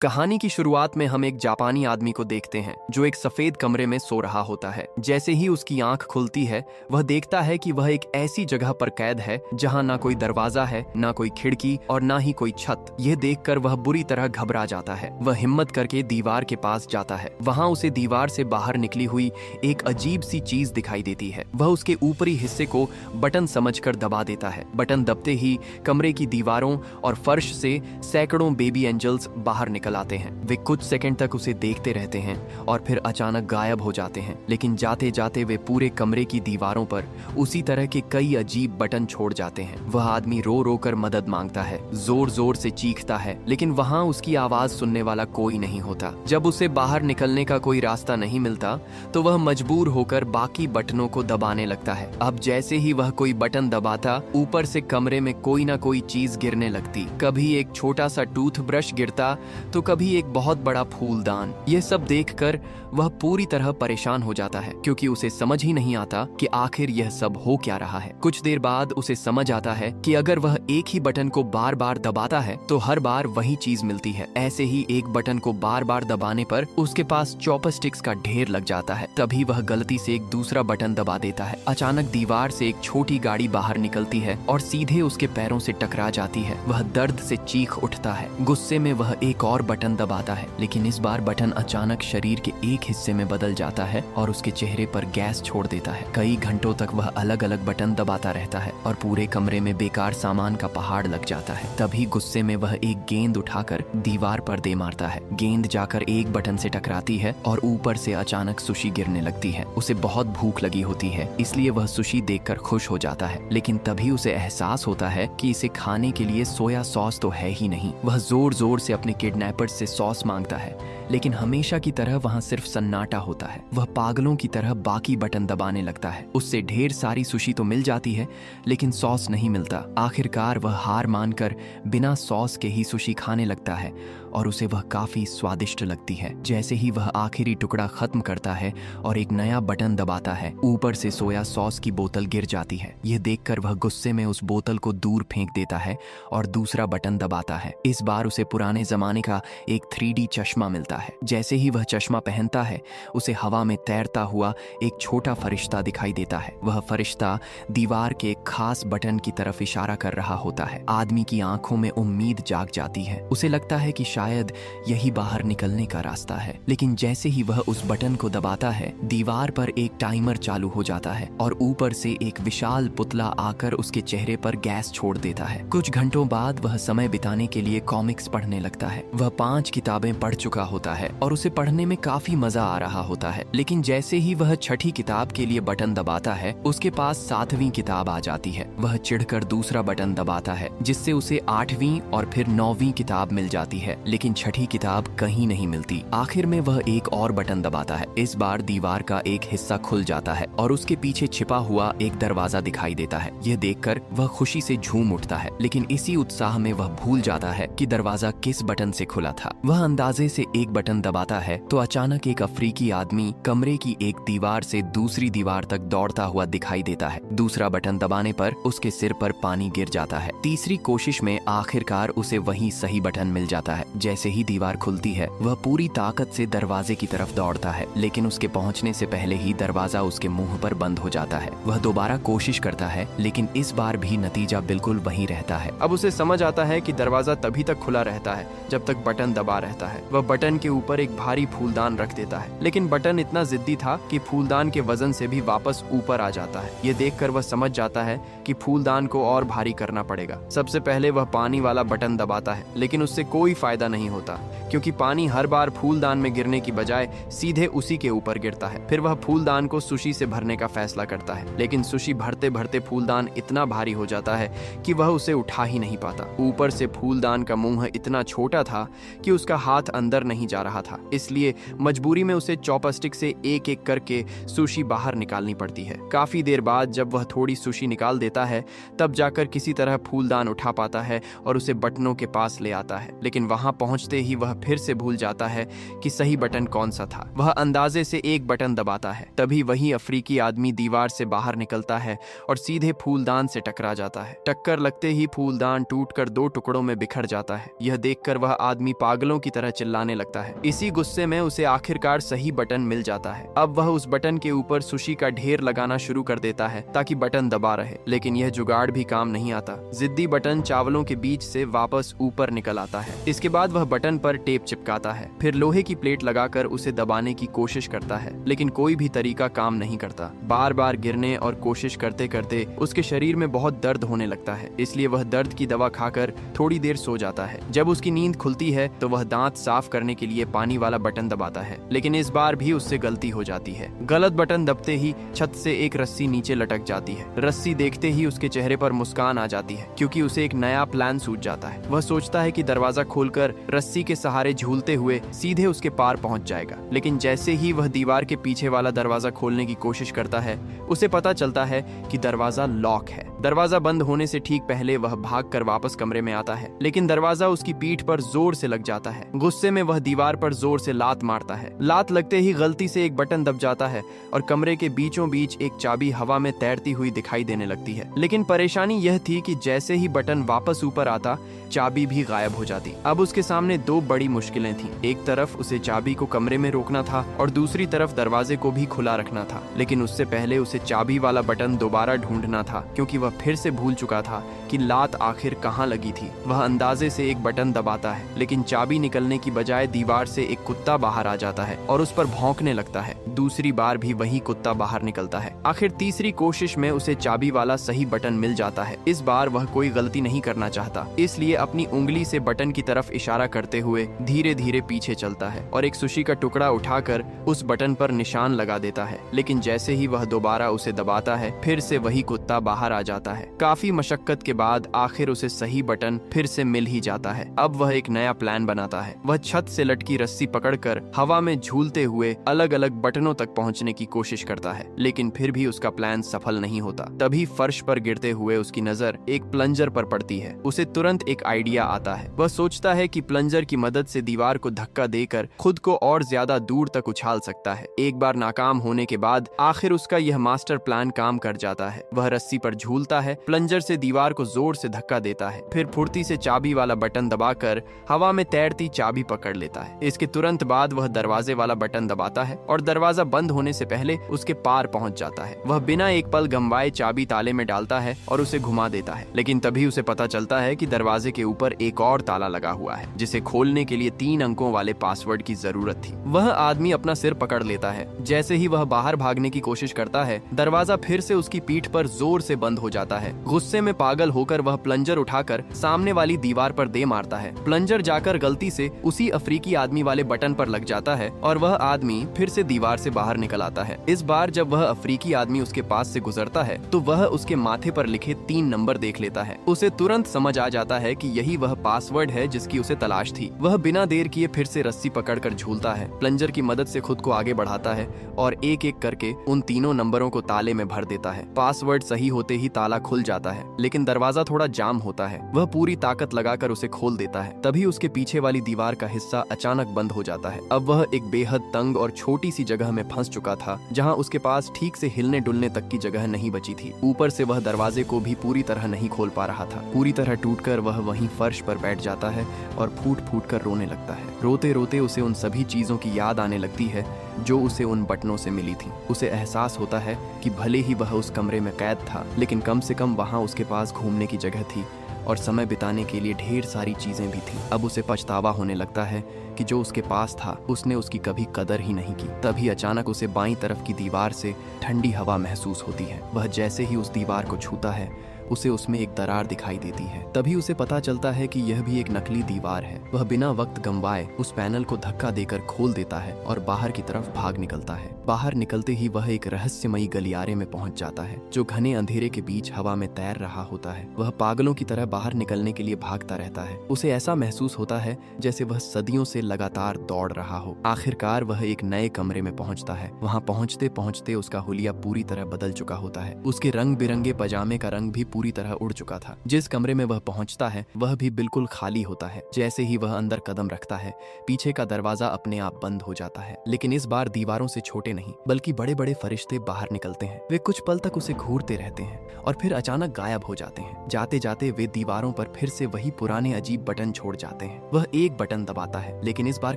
कहानी की शुरुआत में हम एक जापानी आदमी को देखते हैं जो एक सफेद कमरे में सो रहा होता है। जैसे ही उसकी आंख खुलती है वह देखता है कि वह एक ऐसी जगह पर कैद है जहां ना कोई दरवाजा है, ना कोई खिड़की और ना ही कोई छत। यह देखकर वह बुरी तरह घबरा जाता है। वह हिम्मत करके दीवार के पास जाता है। वहां उसे दीवार से बाहर निकली हुई एक अजीब सी चीज दिखाई देती है। वह उसके ऊपरी हिस्से को बटन समझकर दबा देता है। बटन दबते ही कमरे की दीवारों और फर्श से सैकड़ों बेबी एंजल्स बाहर निकल आते हैं। वे कुछ सेकंड तक उसे देखते रहते हैं और फिर अचानक गायब हो जाते हैं। लेकिन जाते जाते वे पूरे कमरे की दीवारों पर उसी तरह के कई अजीब बटन छोड़ जाते हैं। वह आदमी रो रो कर मदद मांगता है, जोर जोर से चीखता है, लेकिन वहां उसकी आवाज सुनने वाला कोई नहीं होता। जब उसे बाहर निकलने का कोई रास्ता नहीं मिलता तो वह मजबूर होकर बाकी बटनों को दबाने लगता है। अब जैसे ही वह कोई बटन दबाता, ऊपर से कमरे में कोई ना कोई चीज गिरने लगती। कभी एक छोटा सा टूथब्रश गिरता तो कभी एक बहुत बड़ा फूलदान। ये सब देखकर वह पूरी तरह परेशान हो जाता है, क्योंकि उसे समझ ही नहीं आता कि आखिर यह सब हो क्या रहा है। कुछ देर बाद उसे समझ आता है कि अगर वह एक ही बटन को बार बार दबाता है तो हर बार वही चीज मिलती है। ऐसे ही एक बटन को बार बार दबाने पर उसके पास चॉपस्टिक्स का ढेर लग जाता है। तभी वह गलती से एक दूसरा बटन दबा देता है। अचानक दीवार से एक छोटी गाड़ी बाहर निकलती है और सीधे उसके पैरों से टकरा जाती है। वह दर्द से चीख उठता है। गुस्से में वह एक और बटन दबाता है, लेकिन इस बार बटन अचानक शरीर के एक हिस्से में बदल जाता है और उसके चेहरे पर गैस छोड़ देता है। कई घंटों तक वह अलग अलग बटन दबाता रहता है और पूरे कमरे में बेकार सामान का पहाड़ लग जाता है। तभी गुस्से में वह एक गेंद उठाकर दीवार पर दे मारता है। गेंद जाकर एक बटन से टकराती है और ऊपर से अचानक सुशी गिरने लगती है। उसे बहुत भूख लगी होती है, इसलिए वह सुशी देखकर खुश हो जाता है, लेकिन तभी उसे एहसास होता है कि इसे खाने के लिए सोया सॉस तो है ही नहीं। वह जोर जोर से अपने किडनैपर से सॉस मांगता है, लेकिन हमेशा की तरह वहां सिर्फ सन्नाटा होता है। वह पागलों की तरह बाकी बटन दबाने लगता है। उससे ढेर सारी सुशी तो मिल जाती है, लेकिन सॉस नहीं मिलता। आखिरकार वह हार मानकर बिना सॉस के ही सुशी खाने लगता है और उसे वह काफी स्वादिष्ट लगती है। जैसे ही वह आखिरी टुकड़ा खत्म करता है और एक नया बटन दबाता है, ऊपर से सोया सॉस की बोतल गिर जाती है। यह देखकर वह गुस्से में उस बोतल को दूर फेंक देता है और दूसरा बटन दबाता है। इस बार उसे पुराने जमाने का एक 3D चश्मा मिलता है। जैसे ही वह चश्मा पहनता है, उसे हवा में तैरता हुआ एक छोटा फरिश्ता दिखाई देता है। वह फरिश्ता दीवार के एक खास बटन की तरफ इशारा कर रहा होता है। आदमी की आंखों में उम्मीद जाग जाती है। उसे लगता है कि शायद यही बाहर निकलने का रास्ता है, लेकिन जैसे ही वह उस बटन को दबाता है, दीवार पर एक टाइमर चालू हो जाता है और ऊपर से एक विशाल पुतला आकर उसके चेहरे पर गैस छोड़ देता है। कुछ घंटों बाद वह समय बिताने के लिए कॉमिक्स पढ़ने लगता है। वह 5 किताबें पढ़ चुका होता है और उसे पढ़ने में काफी मजा आ रहा होता है, लेकिन जैसे ही वह छठी किताब के लिए बटन दबाता है, उसके पास 7वीं किताब आ जाती है। वह चिढ़कर दूसरा बटन दबाता है, जिससे उसे 8वीं और फिर 9वीं किताब मिल जाती है, लेकिन छठी किताब कहीं नहीं मिलती। आखिर में वह एक और बटन दबाता है। इस बार दीवार का एक हिस्सा खुल जाता है और उसके पीछे छिपा हुआ एक दरवाजा दिखाई देता है। यह देखकर वह खुशी से झूम उठता है, लेकिन इसी उत्साह में वह भूल जाता है कि दरवाजा किस बटन से खुला था। वह अंदाजे से एक बटन दबाता है तो अचानक एक अफ्रीकी आदमी कमरे की एक दीवार से दूसरी दीवार तक दौड़ता हुआ दिखाई देता है। दूसरा बटन दबाने पर उसके सिर पर पानी गिर जाता है। तीसरी कोशिश में आखिरकार उसे वही सही बटन मिल जाता है। जैसे ही दीवार खुलती है, वह पूरी ताकत से दरवाजे की तरफ दौड़ता है, लेकिन उसके पहुंचने से पहले ही दरवाजा उसके मुंह पर बंद हो जाता है। वह दोबारा कोशिश करता है, लेकिन इस बार भी नतीजा बिल्कुल वही रहता है। अब उसे समझ आता है कि दरवाजा तभी तक खुला रहता है जब तक बटन दबा रहता है। वह बटन के ऊपर एक भारी फूलदान रख देता है, लेकिन बटन इतना जिद्दी था कि फूलदान के वजन से भी वापस ऊपर आ जाता है। ये देखकर वह समझ जाता है कि फूलदान को और भारी करना पड़ेगा। सबसे पहले वह पानी वाला बटन दबाता है, लेकिन उससे कोई फायदा नहीं होता, क्योंकि पानी हर बार फूलदान में गिरने की बजाय सीधे उसी के ऊपर गिरता है। फिर वह फूलदान को सुशी से भरने का फैसला करता है, लेकिन सुशी भरते भरते फूलदान इतना भारी हो जाता है कि वह उसे उठा ही नहीं पाता। ऊपर से फूलदान का मुंह इतना छोटा था कि उसका हाथ अंदर नहीं जा रहा था, इसलिए मजबूरी में उसे चॉपस्टिक से एक एक करके सुशी बाहर निकालनी पड़ती है। काफी देर बाद जब वह थोड़ी सुशी निकाल देता है, तब जाकर किसी तरह फूलदान उठा पाता है और उसे बटनों के पास ले आता है, लेकिन वहां पहुंचते ही वह फिर से भूल जाता है कि सही बटन कौन सा था। वह अंदाजे से एक बटन दबाता है। तभी वही अफ्रीकी आदमी दीवार से बाहर निकलता है और सीधे फूलदान से टकरा जाता है। टक्कर लगते ही फूलदान टूटकर 2 टुकड़ों में बिखर जाता है। यह देखकर वह आदमी पागलों की तरह चिल्लाने लगता है। इसी गुस्से में उसे आखिरकार सही बटन मिल जाता है। अब वह उस बटन के ऊपर सुशी का ढेर लगाना शुरू कर देता है ताकि बटन दबा रहे, लेकिन यह जुगाड़ भी काम नहीं आता। जिद्दी बटन चावलों के बीच से वापस ऊपर निकल आता है। इसके बाद वह बटन पर टेप चिपकाता है, फिर लोहे की प्लेट लगाकर उसे दबाने की कोशिश करता है, लेकिन कोई भी तरीका काम नहीं करता। बार बार गिरने और कोशिश करते करते उसके शरीर में बहुत दर्द होने लगता है, इसलिए वह दर्द की दवा खाकर थोड़ी देर सो जाता है। जब उसकी नींद खुलती है तो वह दांत साफ करने के लिए पानी वाला बटन दबाता है, लेकिन इस बार भी उससे गलती हो जाती है। गलत बटन दबते ही छत से एक रस्सी नीचे लटक जाती है। रस्सी देखते ही उसके चेहरे पर मुस्कान आ जाती है, क्योंकि उसे एक नया प्लान सूझ जाता है। वह सोचता है कि दरवाजा खोलकर रस्सी के सहारे झूलते हुए सीधे उसके पार पहुंच जाएगा, लेकिन जैसे ही वह दीवार के पीछे वाला दरवाजा खोलने की कोशिश करता है, उसे पता चलता है कि दरवाजा लॉक है। दरवाजा बंद होने से ठीक पहले वह भागकर वापस कमरे में आता है, लेकिन दरवाजा उसकी पीठ पर जोर से लग जाता है। गुस्से में वह दीवार पर जोर से लात मारता है। लात लगते ही गलती से एक बटन दब जाता है और कमरे के बीचों बीच एक चाबी हवा में तैरती हुई दिखाई देने लगती है। लेकिन परेशानी यह थी कि जैसे ही बटन वापस ऊपर आता, चाबी भी गायब हो जाती। अब उसके सामने 2 बड़ी मुश्किलें थीं। एक तरफ उसे चाबी को कमरे में रोकना था और दूसरी तरफ दरवाजे को भी खुला रखना था। लेकिन उससे पहले उसे चाबी वाला बटन दोबारा ढूंढना था, क्योंकि वह फिर से भूल चुका था कि लात आखिर कहाँ लगी थी। वह अंदाजे से एक बटन दबाता है, लेकिन चाबी निकलने की बजाय दीवार से एक कुत्ता बाहर आ जाता है और उस पर भौंकने लगता है। दूसरी बार भी वही कुत्ता बाहर निकलता है। आखिर तीसरी कोशिश में उसे चाबी वाला सही बटन मिल जाता है। इस बार वह कोई गलती नहीं करना चाहता, इसलिए अपनी उंगली से बटन की तरफ इशारा करते हुए धीरे धीरे पीछे चलता है और एक सुशी का टुकड़ा उठाकर उस बटन पर निशान लगा देता है। लेकिन जैसे ही वह दोबारा उसे दबाता है, फिर से वही कुत्ता बाहर आ जाता है। काफी मशक्कत के बाद आखिर उसे सही बटन फिर से मिल ही जाता है। अब वह एक नया प्लान बनाता है। वह छत से लटकी रस्सी पकड़कर हवा में झूलते हुए अलग अलग बटनों तक पहुंचने की कोशिश करता है, लेकिन फिर भी उसका प्लान सफल नहीं होता। तभी फर्श पर गिरते हुए उसकी नजर एक प्लंजर पर पड़ती है। उसे तुरंत एक आइडिया आता है। वह सोचता है कि प्लंजर की मदद से दीवार को धक्का देकर खुद को और ज्यादा दूर तक उछाल सकता है। एक बार नाकाम होने के बाद आखिर उसका यह मास्टर प्लान काम कर जाता है। वह रस्सी पर झूलता है, प्लंजर से दीवार को जोर से धक्का देता है, फिर फुर्ती से चाबी वाला बटन दबाकर हवा में तैरती चाबी पकड़ लेता है। इसके तुरंत बाद वह दरवाजे वाला बटन दबाता है और दरवाजा बंद होने से पहले उसके पार पहुंच जाता है। वह बिना एक पल गंवाए चाबी ताले में डालता है और उसे घुमा देता है, लेकिन तभी उसे पता चलता है कि दरवाजे के ऊपर एक और ताला लगा हुआ है, जिसे खोलने के लिए 3 अंकों वाले पासवर्ड की जरूरत थी। वह आदमी अपना सिर पकड़ लेता है। जैसे ही वह बाहर भागने की कोशिश करता है, दरवाजा फिर से उसकी पीठ पर जोर से बंद हो जाता है। गुस्से में पागल होकर वह प्लंजर उठाकर सामने वाली दीवार पर दे मारता है। प्लंजर जाकर गलती से उसी अफ्रीकी आदमी वाले बटन पर लग जाता है और वह आदमी फिर से दीवार से बाहर निकल आता है। इस बार जब वह अफ्रीकी आदमी उसके पास से गुजरता है तो वह उसके माथे पर लिखे 3 नंबर देख लेता है। उसे तुरंत समझ आ जाता है कि यही वह पासवर्ड है जिसकी उसे तलाश थी। वह बिना देर किए फिर से रस्सी पकड़कर झूलता है, प्लंजर की मदद से खुद को आगे बढ़ाता है और एक एक करके उन तीनों नंबरों को ताले में भर देता है। पासवर्ड सही होते ही ताला खुल जाता है, लेकिन दरवाजा थोड़ा जाम होता है। वह पूरी ताकत लगाकर उसे खोल देता है। तभी उसके पीछे वाली दीवार का हिस्सा अचानक बंद हो जाता है। अब वह एक बेहद तंग और छोटी सी जगह में फंस चुका था, जहां उसके पास ठीक से हिलने डुलने तक की जगह नहीं बची थी। ऊपर से वह दरवाजे को भी पूरी तरह नहीं खोल पा रहा था। पूरी तरह टूटकर वह वहीं फर्श पर बैठ जाता है और फूट फूट कर रोने लगता है। रोते रोते उसे उन सभी चीजों की याद आने लगती है जो उसे उन बटनों से मिली थी। उसे एहसास होता है कि भले ही वह उस कमरे में कैद था, लेकिन कम से कम वहां उसके पास घूमने की जगह थी और समय बिताने के लिए ढेर सारी चीजें भी थीं। अब उसे पछतावा होने लगता है कि जो उसके पास था उसने उसकी कभी कदर ही नहीं की। तभी अचानक उसे बाईं तरफ की दीवार से ठंडी हवा महसूस होती है। वह जैसे ही उस दीवार को छूता है, उसे उसमें एक दरार दिखाई देती है। तभी उसे पता चलता है कि यह भी एक नकली दीवार है। वह बिना वक्त गंवाए उस पैनल को धक्का देकर खोल देता है और बाहर की तरफ भाग निकलता है। बाहर निकलते ही वह एक रहस्यमयी गलियारे में पहुंच जाता है, जो घने अंधेरे के बीच हवा में तैर रहा होता है। वह पागलों की तरह बाहर निकलने के लिए भागता रहता है। उसे ऐसा महसूस होता है जैसे वह सदियों से लगातार दौड़ रहा हो। आखिरकार वह एक नए कमरे में पहुंचता है। वहां पहुंचते पहुंचते उसका हुलिया पूरी तरह बदल चुका होता है। उसके रंग बिरंगे पजामे का रंग भी पूरी तरह उड़ चुका था। जिस कमरे में वह पहुंचता है वह भी बिल्कुल खाली होता है। जैसे ही वह अंदर कदम रखता है पीछे का दरवाजा अपने आप बंद हो जाता है, लेकिन इस बार दीवारों से छोटे नहीं बल्कि बड़े बड़े फरिश्ते बाहर निकलते हैं। वे कुछ पल तक उसे घूरते रहते हैं और फिर अचानक गायब हो जाते हैं। जाते जाते वे दीवारों पर फिर से वही पुराने अजीब बटन छोड़ जाते हैं। वह एक बटन दबाता है लेकिन इस बार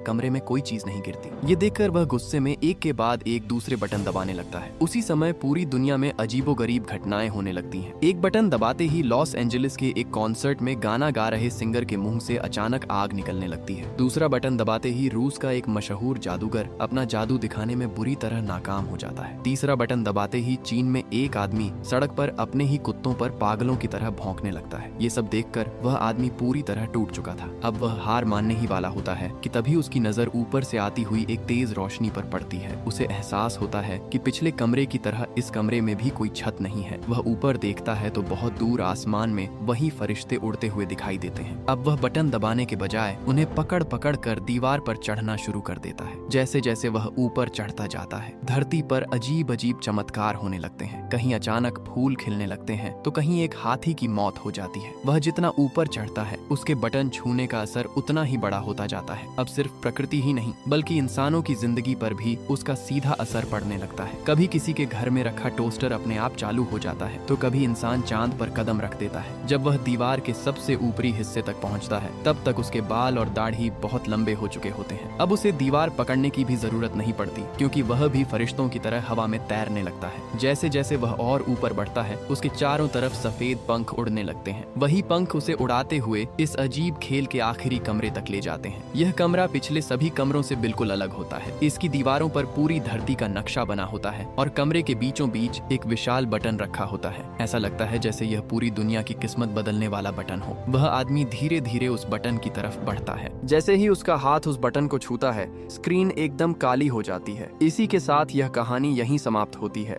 कमरे में कोई चीज नहीं गिरती। ये देखकर वह गुस्से में एक के बाद एक दूसरे बटन दबाने लगता है। उसी समय पूरी दुनिया में अजीबोगरीब घटनाएं होने लगती हैं। एक बटन दबाते ही लॉस एंजलिस के एक कॉन्सर्ट में गाना गा रहे सिंगर के मुंह से अचानक आग निकलने लगती है। दूसरा बटन दबाते ही रूस का एक मशहूर जादूगर अपना जादू दिखाने में बुरी तरह नाकाम हो जाता है। तीसरा बटन दबाते ही चीन में एक आदमी सड़क पर अपने ही कुत्तों पर पागलों की तरह भौंकने लगता है। ये सब देखकर वह आदमी पूरी तरह टूट चुका था। अब वह हार मानने ही वाला होता है कि तभी उसकी नजर ऊपर से आती हुई एक तेज रोशनी पर पड़ती है। उसे एहसास होता है कि पिछले कमरे की तरह इस कमरे में भी कोई छत नहीं है। वह ऊपर देखता है तो बहुत दूर आसमान में वही फरिश्ते उड़ते हुए दिखाई देते हैं। अब वह बटन दबाने के बजाय उन्हें पकड़ पकड़ कर दीवार पर चढ़ना शुरू कर देता है। जैसे जैसे वह ऊपर चढ़ता जाता है धरती पर अजीब अजीब चमत्कार होने लगते हैं। कहीं अचानक फूल खिलने लगते हैं तो कहीं एक हाथी की मौत हो जाती है। वह जितना ऊपर चढ़ता है उसके बटन छूने का असर उतना ही बड़ा होता जाता है। अब सिर्फ प्रकृति ही नहीं बल्कि इंसानों की जिंदगी पर भी उसका सीधा असर पड़ने लगता है। कभी किसी के घर में रखा टोस्टर अपने आप चालू हो जाता है तो कभी इंसान चांद पर कदम रख देता है। जब वह दीवार के सबसे ऊपरी हिस्से तक पहुंचता है तब तक उसके बाल और दाढ़ी बहुत लंबे हो चुके होते हैं। अब उसे दीवार पकड़ने की भी जरूरत नहीं पड़ती क्योंकि वह भी फरिश्तों की तरह हवा में तैरने लगता है। जैसे जैसे वह और ऊपर बढ़ता है उसके चारों तरफ सफेद पंख उड़ने लगते हैं। वही पंख उसे उड़ाते हुए इस अजीब खेल के आखिरी कमरे तक ले जाते हैं। यह कमरा पिछले सभी कमरों से बिल्कुल अलग होता है। इसकी दीवारों पर पूरी धरती का नक्शा बना होता है और कमरे के बीचों बीच एक विशाल बटन रखा होता है। ऐसा लगता है जैसे यह पूरी दुनिया की किस्मत बदलने वाला बटन हो। वह आदमी धीरे धीरे उस बटन की तरफ बढ़ता है। जैसे ही उसका हाथ उस बटन को छूता है स्क्रीन एकदम काली हो जाती है। इसी के साथ यह कहानी यहीं समाप्त होती है।